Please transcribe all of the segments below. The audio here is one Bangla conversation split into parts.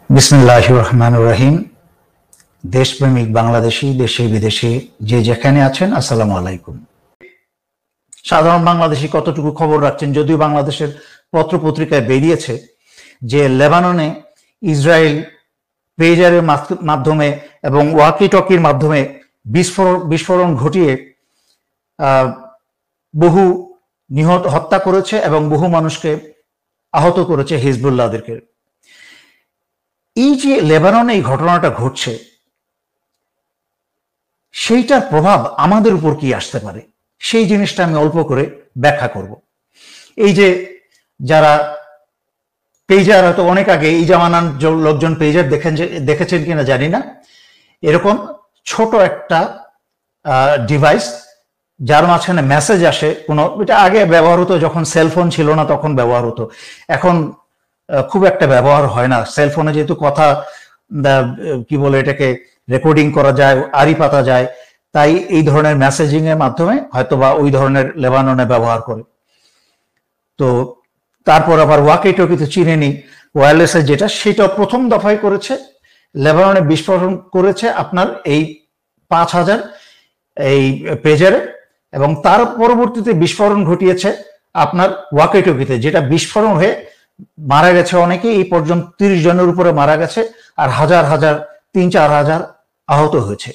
বিসমিল্লাহির রহমানির রহিম। দেশপ্রেমিক বাংলাদেশি দেশে বিদেশে যে যেখানে আছেন, আসসালামু আলাইকুম। সাধারণ বাংলাদেশি কতটুকু খবর রাখছেন? যদিও বাংলাদেশের পত্রপত্রিকায় বেরিয়েছে যে লেবাননে ইসরায়েল পেজারের মাধ্যমে এবং ওয়াকি টকির মাধ্যমে বিস্ফোরণ ঘটিয়ে বহু হত্যা করেছে এবং বহু মানুষকে আহত করেছে হিজবুল্লাহদেরকে। এই যে লেবাননে এই ঘটনাটা ঘটছে, সেইটার প্রভাব আমাদের উপর কি আসতে পারে, সেই জিনিসটা আমি অল্প করে ব্যাখ্যা করব। এই যে যারা পেজার, হয়তো অনেক আগে এই জামানার লোকজন পেজার দেখেছেন কিনা জানি না, এরকম ছোট একটা ডিভাইস যার মাঝখানে মেসেজ আসে। এটা আগে ব্যবহার হতো, যখন সেলফোন ছিল না তখন ব্যবহার হতো, এখন খুব একটা ব্যবহার হয় না। সেলফোনে যেহেতু কথা কি বলে এটাকে রেকর্ডিং করা যায়, আড়ি পাতা যায়, তাই এই ধরনের মেসেজিং এর মাধ্যমে হয়তোবা ওই ধরনের লেবাননে ব্যবহার করে। তো তারপর আবার ওয়াকি টকি তো চিনেনি, ওয়্যারলেসের যেটা, সেটা প্রথম দফায় করেছে লেবাননে বিস্ফোরণ করেছে আপনার এই 5000 এই পেজারে, এবং তার পরবর্তীতে বিস্ফোরণ ঘটিয়েছে আপনার ওয়াকি টকিতে, যেটা বিস্ফোরণ হয়ে মারা গেছে অনেকে। এই পর্যন্ত 30 জনের উপরে মারা গেছে, আর হাজার হাজার 3-4 হাজার আহত হয়েছে।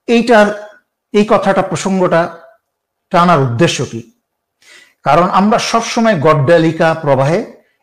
এই কথাটা, প্রসঙ্গটা টানার উদ্দেশ্য কি? কারণ আমরা সবসময় গড্ডালিকা প্রবাহে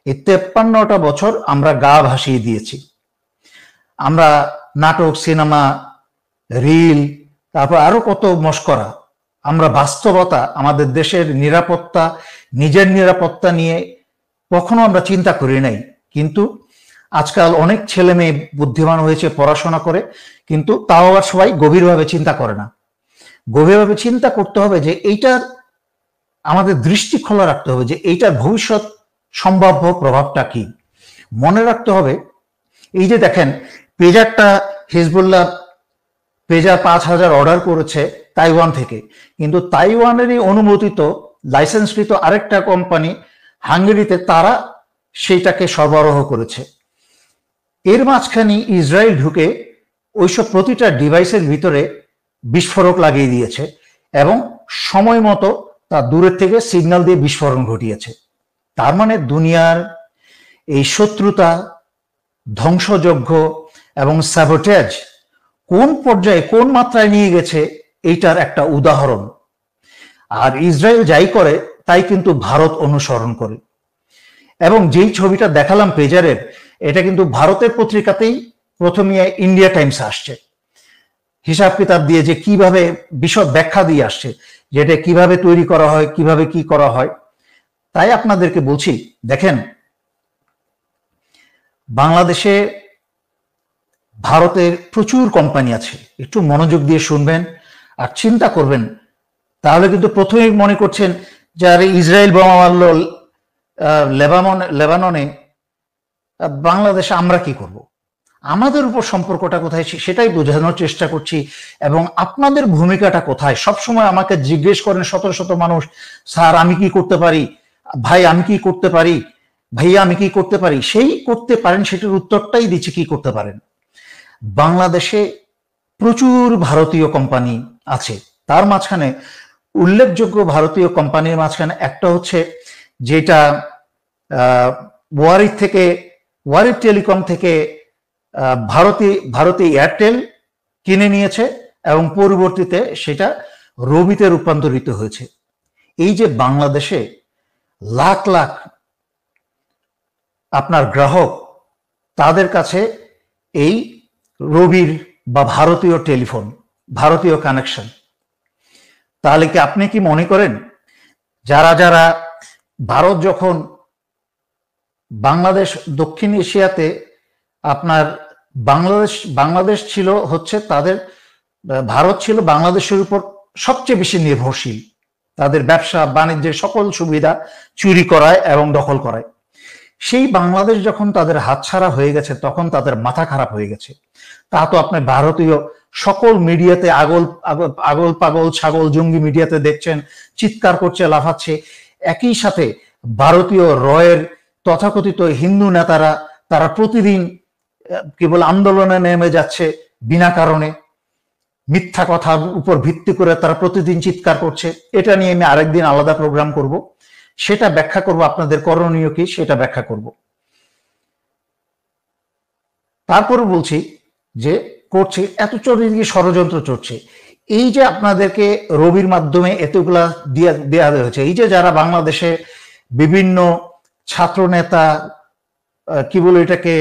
এই 53টা বছর আমরা গা ভাসিয়ে দিয়েছি। আমরা নাটক, সিনেমা, রিল, তারপর আরো কত মস্করা, আমরা বাস্তবতা, আমাদের দেশের নিরাপত্তা, নিজের নিরাপত্তা নিয়ে কখনো আমরা চিন্তা করি নাই। কিন্তু আজকাল অনেক ছেলে মেয়ে বুদ্ধিমান হয়েছে, পড়াশোনা করে, কিন্তু তাও আবার সবাই গভীরভাবে চিন্তা করে না। গভীরভাবে চিন্তা করতে হবে যে এইটার আমাদের দৃষ্টি খোলা রাখতে হবে, যে এইটার ভবিষ্যৎ সম্ভাব্য প্রভাবটা কি। মনে রাখতে হবে, এই যে দেখেন পেজারটা, হিজবুল্লাহ পেজার 5000 অর্ডার করেছে তাইওয়ান থেকে, কিন্তু তাইওয়ানেরই অনুমোদিত লাইসেন্সকৃত আরেকটা কোম্পানি হাঙ্গেরিতে, তারা সেইটাকে সরবরাহ করেছে। এর মাঝখানে ইসরায়েল ঢুকে ওইসব প্রতিটা ডিভাইসের ভিতরে বিস্ফোরক লাগিয়ে দিয়েছে এবং সময় মতো তা দূরের থেকে সিগন্যাল দিয়ে বিস্ফোরণ ঘটিয়েছে। তার মানে দুনিয়ার এই শত্রুতা, ধ্বংসযজ্ঞ এবং স্যাবোটেজ কোন পর্যায়ে, কোন মাত্রায় নিয়ে গেছে, এইটার একটা উদাহরণ। আর ইসরায়েল যাই করে তাই কিন্তু ভারত অনুসরণ করে। এবং যেই ছবিটা দেখালাম পেজারের, এটা কিন্তু ভারতের পত্রিকাতেই প্রথমে ইন্ডিয়া টাইমস আসছে, হিসাব কিতাব দিয়ে, যে কিভাবে বিশদ ব্যাখ্যা দিয়ে আসছে, যে এটা কিভাবে তৈরি করা হয়, কিভাবে কি করা হয়। তাই আপনাদেরকে বলছি, দেখেন বাংলাদেশে ভারতের প্রচুর কোম্পানি আছে, একটু মনোযোগ দিয়ে শুনবেন আর চিন্তা করবেন। তাহলে কিন্তু প্রথমেই মনে করছেন যে আরে ইসরায়েল বোমা মারল লেবাননে, বাংলাদেশে আমরা কি করব? আমাদের উপর সম্পর্কটা কোথায় সেটাই বোঝানোর চেষ্টা করছি, এবং আপনাদের ভূমিকাটা কোথায়। সবসময় আমাকে জিজ্ঞেস করেন শত শত মানুষ, স্যার আমি কি করতে পারি, ভাই আমি কি করতে পারি, ভাইয়া আমি কি করতে পারি। সেই করতে পারেন, সেটার উত্তরটাই দিচ্ছি, কি করতে পারেন। বাংলাদেশে প্রচুর ভারতীয় কোম্পানি আছে, তার মাঝখানে উল্লেখযোগ্য ভারতীয় কোম্পানির মাঝখানে একটা হচ্ছে যেটা ওয়ারি টেলিকম থেকে ভারতী এয়ারটেল কিনে নিয়েছে এবং পরবর্তীতে সেটা রবিতে রূপান্তরিত হয়েছে। এই যে বাংলাদেশে লাখ লাখ আপনার গ্রাহক, তাদের কাছে এই রবির বা ভারতীয় টেলিফোন, ভারতীয় কানেকশন। তাহলে কি আপনি কি মনে করেন যারা যারা ভারত যখন বাংলাদেশ, দক্ষিণ এশিয়াতে আপনার বাংলাদেশ ছিল হচ্ছে তাদের, ভারত ছিল বাংলাদেশের উপর সবচেয়ে বেশি নির্ভরশীল, তাদের ব্যবসা বাণিজ্যের সকল সুবিধা চুরি করায় এবং দখল করায়। সেই বাংলাদেশ যখন তাদের হাতছাড়া হয়ে গেছে, তখন তাদের মাথা খারাপ হয়ে গেছে। তা তো আপনি ভারতীয় সকল মিডিয়াতে আগল পাগল ছাগল জঙ্গি মিডিয়াতে দেখছেন, চিৎকার করছে, লাফাচ্ছে। একই সাথে ভারতীয় রয়ের তথাকথিত হিন্দু নেতারা তারা প্রতিদিন কেবল আন্দোলনে নেমে যাচ্ছে বিনা কারণে, মিথ্যা কথার উপর ভিত্তি করে তারা প্রতিদিন চিৎকার করছে। এটা নিয়ে আমি আরেকদিন আলাদা প্রোগ্রাম করব, সেটা ব্যাখ্যা করব, আপনাদের করণীয় কি সেটা ব্যাখ্যা করব। তারপরে বলছি যে করছে এত চরিত্র ষড়যন্ত্র চলছে, এই যে আপনাদেরকে রবির মাধ্যমে এতগুলা দেয়া হয়েছে, এই যে যারা বাংলাদেশে বিভিন্ন ছাত্র নেতা, কি বলে এটাকে,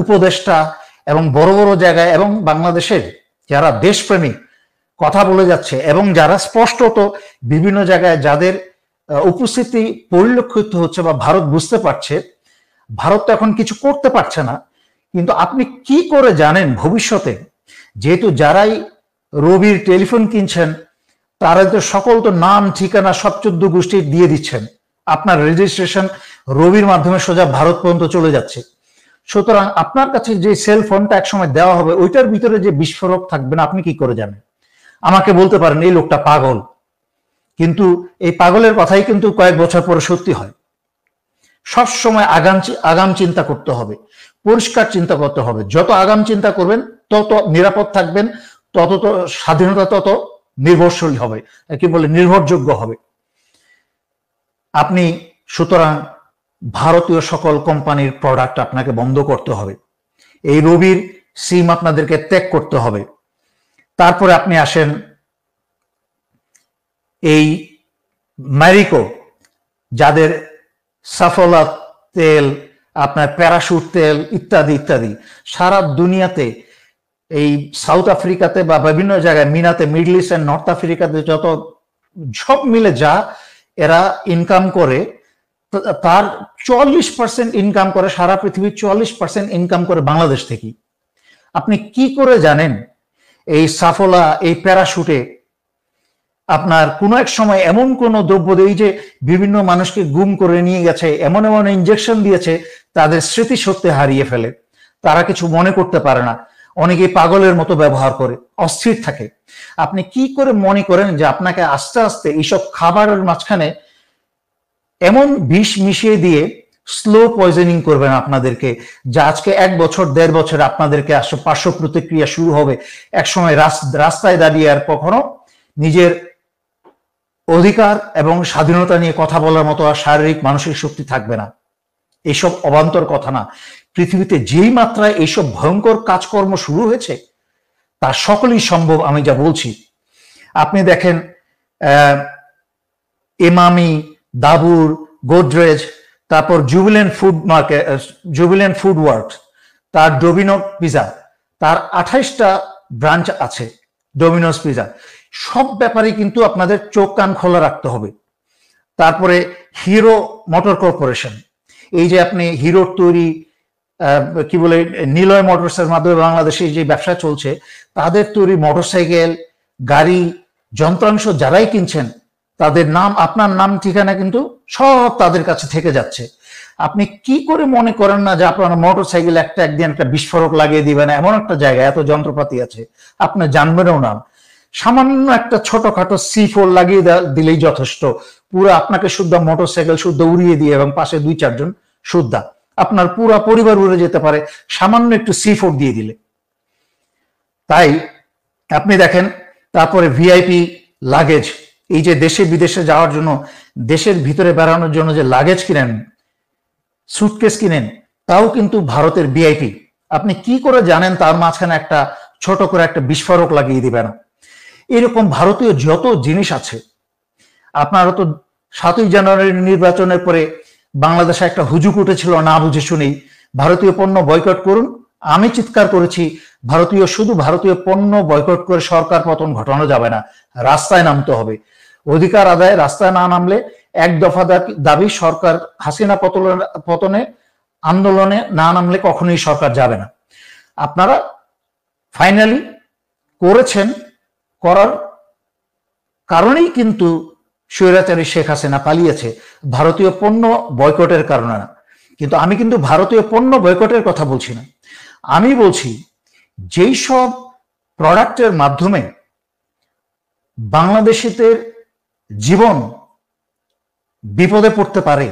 উপদেষ্টা এবং বড় বড় জায়গায় এবং বাংলাদেশের যারা দেশপ্রেমী কথা বলে যাচ্ছে এবং যারা স্পষ্টত বিভিন্ন জায়গায় যাদের উপস্থিতি পরিলক্ষিত হচ্ছে বা ভারত বুঝতে পারছে ভারত তো এখন কিছু করতে পারছে না, কিন্তু আপনি কি করে জানেন ভবিষ্যতে, যেহেতু যারাই রবির টেলিফোন কিনছেন তারা তো সকল তো নাম ঠিকানা সব 14 গোষ্ঠী দিয়ে দিচ্ছেন, আপনার রেজিস্ট্রেশন রবির মাধ্যমে সোজা ভারত পর্যন্ত চলে যাচ্ছে। সুতরাং আপনার কাছে যে সেল ফোনটা একসময় দেওয়া হবে ওইটার ভিতরে যে বিস্ফোরক থাকবে না আপনি কি করে জানেন? আমাকে বলতে পারেন এই লোকটা পাগল, কিন্তু এই পাগলের কথাই কিন্তু কয়েক বছর পরে সত্যি হয়। সব সময় আগাম চিন্তা করতে হবে, পরিষ্কার চিন্তা করতে হবে। যত আগাম চিন্তা করবেন তত নিরাপদ থাকবেন, তত স্বাধীনতা তত নির্ভরশীল হবে, কি বলে নির্ভরযোগ্য হবে আপনি। সুতরাং ভারতীয় সকল কোম্পানির প্রোডাক্ট আপনাকে বন্ধ করতে হবে, এই রবির সিম আপনাদেরকে ত্যাগ করতে হবে। তারপরে আপনি আসেন এই ম্যারিকো, যাদের সাফলা তেল, আপনার প্যারাশুট তেল ইত্যাদি ইত্যাদি, সারা দুনিয়াতে এই সাউথ আফ্রিকাতে বা বিভিন্ন জায়গায় মিনাতে, মিডল ইস্ট এন্ড নর্থ আফ্রিকাতে যত সব মিলে যা এরা ইনকাম করে তার 44% ইনকাম করে, সারা পৃথিবীর 44% ইনকাম করে বাংলাদেশ থেকে। আপনি কি করে জানেন এই সাফলা, এই প্যারাশুটে আপনার কোন এক সময় এমন কোন দ্রব্য এই যে বিভিন্ন মানুষকে গুম করে নিয়ে গেছে, এমন এমন ইনজেকশন দিয়েছে তাদের স্মৃতিশক্তি হারিয়ে ফেলে, তারা কিছু মনে করতে পারে না, অনেকে পাগলের মতো ব্যবহার করে, অস্থির থাকে। আপনি কি করে মনে করেন যে আপনাকে আস্তে আস্তে এইসব খাবারের মাঝখানে এমন বিষ মিশিয়ে দিয়ে স্লো পয়জনিং করবেন আপনাদেরকে, যা আজকে 1 বছর 1.5 বছর আপনাদেরকে পার্শ্ব প্রতিক্রিয়া শুরু হবে, একসময় রাস্তায় দাঁড়িয়ে আর কখনো নিজের অধিকার এবং স্বাধীনতা নিয়ে কথা বলার মতো আর শারীরিক মানসিক শক্তি থাকবে না। এইসব অবান্তর কথা না, পৃথিবীতে যেই মাত্রায় এইসব ভয়ঙ্কর কাজকর্ম শুরু হয়েছে তা সকলেই সম্ভব। আমি যা বলছি আপনি দেখেন, এমামি, দাবুর, গোদরেজ, তারপর Jubilant food market, Jubilant food works, তার ডোমিনো পিজা, তার 28টা ব্রাঞ্চ আছে ডোমিনোস পিজা, সব ব্যাপারে কিন্তু আপনাদের চোখ কান খোলা রাখতে হবে। তারপরে হিরো মোটর কর্পোরেশন, এই যে আপনি হিরোর তৈরি কি বলে নিলয় মোটরসের মাধ্যমে বাংলাদেশে যে ব্যবসা চলছে, তাদের তৈরি মোটরসাইকেল, গাড়ি, যন্ত্রাংশ যারাই কিনছেন তাদের নাম, আপনার নাম ঠিকানা কিন্তু সব তাদের কাছে থেকে যাচ্ছে। আপনি কি করে মনে করেন না যে আপনার মোটরসাইকেল একদিন একটা বিস্ফোরক লাগিয়ে দিবেন? এমন একটা জায়গায় এত যন্ত্রপাতি আছে আপনি জানবেনও না। সামান্য একটা ছোটখাটো C4 লাগিয়ে দিলেই যথেষ্ট, পুরো আপনাকে শুদ্ধ মোটরসাইকেল শুদ্ধ উড়িয়ে দিয়ে এবং পাশে 2-4 জন শুদ্ধা, আপনার পুরো পরিবার উড়ে যেতে পারে সামান্য একটু C4 দিয়ে দিলে। তাই আপনি দেখেন, তারপরে ভিআইপি লাগেজ, এই যে দেশে বিদেশে যাওয়ার জন্য, দেশের ভিতরে বেড়ানোর জন্য যে লাগেজ কিনেন, সুটকেস কিনেন, তাও কিন্তু ভারতের ভিআইপি। আপনি কি করে জানেন তার মাঝখানে একটা ছোট করে একটা বিস্ফোরক লাগিয়ে দিবে না? এরকম ভারতীয় যত জিনিস আছে। আপনারা তো 7ই জানুয়ারির নির্বাচনের পরে বাংলাদেশে একটা হুজুক উঠেছিল না বুঝে শুনেই, ভারতীয় পণ্য বয়কট করুন। আমি চিৎকার করেছি শুধু ভারতীয় পণ্য বয়কট করে সরকার পতন ঘটানো যাবে না, রাস্তায় নামতে হবে। অধিকার আদায় রাস্তায় না নামলে, এক দফা দাবি সরকার হাসিনা পতনে আন্দোলনে না নামলে কখনোই সরকার যাবে না। আপনারা ফাইনালি করেছেন, করার কারণেই কিন্তু স্বৈরাচারী শেখ হাসিনা পালিয়েছে, ভারতীয় পণ্য বয়কটের কারণে না। কিন্তু আমি কিন্তু ভারতীয় পণ্য বয়কটের কথা বলছি না, আমি বলছি যেই সব প্রোডাক্টের মাধ্যমে বাংলাদেশিদের জীবন বিপদে পড়তে পারে,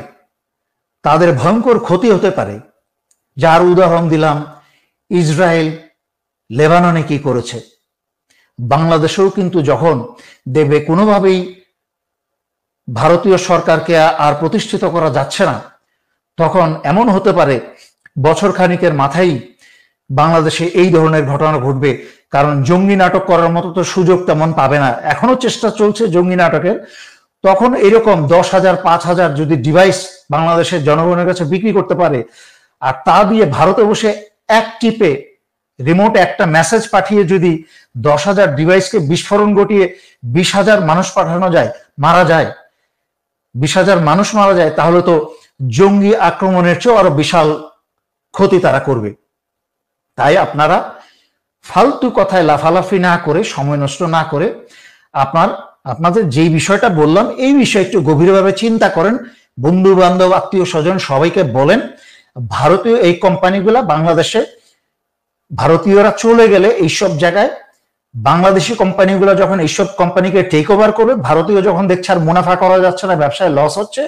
তাদের ভয়ঙ্কর ক্ষতি হতে পারে, যার উদাহরণ দিলাম ইসরায়েল লেবাননে কি করেছে। বাংলাদেশেও কিন্তু যখন দেখবে কোনোভাবেই ভারতীয় সরকারকে আর প্রতিষ্ঠিত করা যাচ্ছে না, তখন এমন হতে পারে বছর খানিকের মাথায় বাংলাদেশে এই ধরনের ঘটনা ঘটবে। কারণ জঙ্গি নাটক করার মতো তো সুযোগ তেমন পাবে না, এখনো চেষ্টা চলছে জঙ্গি নাটকের। তখন এরকম 10,000 5,000 যদি ডিভাইস বাংলাদেশের জনগণের কাছে বিক্রি করতে পারে, আর তা দিয়ে ভারতে বসে এক টিপে রিমোট একটা মেসেজ পাঠিয়ে যদি 10,000 ডিভাইসকে বিস্ফোরণ ঘটিয়ে 20,000 মানুষ পাঠানো যায়, মারা যায়, 20,000 মানুষ মারা যায়, তাহলে তো জঙ্গি আক্রমণের চেয়েও আরো বিশাল ক্ষতি তারা করবে। তাই আপনারা ফালতু কথায় লাফালাফি না করে, সময় নষ্ট না করে, আপনাদের যেই বিষয়টা বললাম এই বিষয়ে একটু গভীরভাবে চিন্তা করেন। বন্ধু বান্ধব আত্মীয় স্বজন সবাইকে বলেন, ভারতীয় এই কোম্পানিগুলা বাংলাদেশে, ভারতীয়রা চলে গেলে এইসব জায়গায় বাংলাদেশি কোম্পানিগুলো যখন এইসব কোম্পানিকে টেক ওভার করবে, ভারতীয় যখন দেখছে আর মুনাফা করা যাচ্ছে না, ব্যবসায় লস হচ্ছে,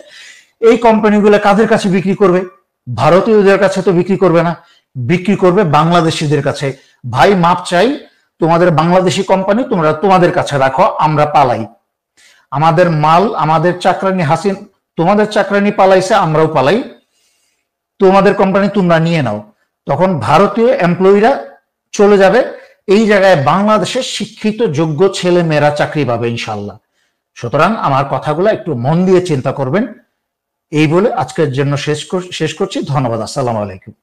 এই কোম্পানিগুলো কাদের কাছে বিক্রি করবে? ভারতীয়দের কাছে তো বিক্রি করবে না, বিক্রি করবে বাংলাদেশিদের কাছে। ভাই মাপ চাই, তোমাদের বাংলাদেশি কোম্পানি তোমরা তোমাদের কাছে রাখো, আমরা পালাই। আমাদের মাল, আমাদের চাকরানি তোমাদের চাকরানি পালাইছে, আমরাও পালাই, তোমাদের কোম্পানি তোমরা নিয়ে নাও। তখন ভারতীয় এমপ্লয়িরা চলে যাবে, এই জায়গায় বাংলাদেশের শিক্ষিত যোগ্য ছেলে মেয়েরা চাকরি পাবে ইনশাল্লাহ। সুতরাং আমার কথাগুলো একটু মন দিয়ে চিন্তা করবেন। এই বলে আজকের জন্য শেষ করছি। ধন্যবাদ। আসসালামু আলাইকুম।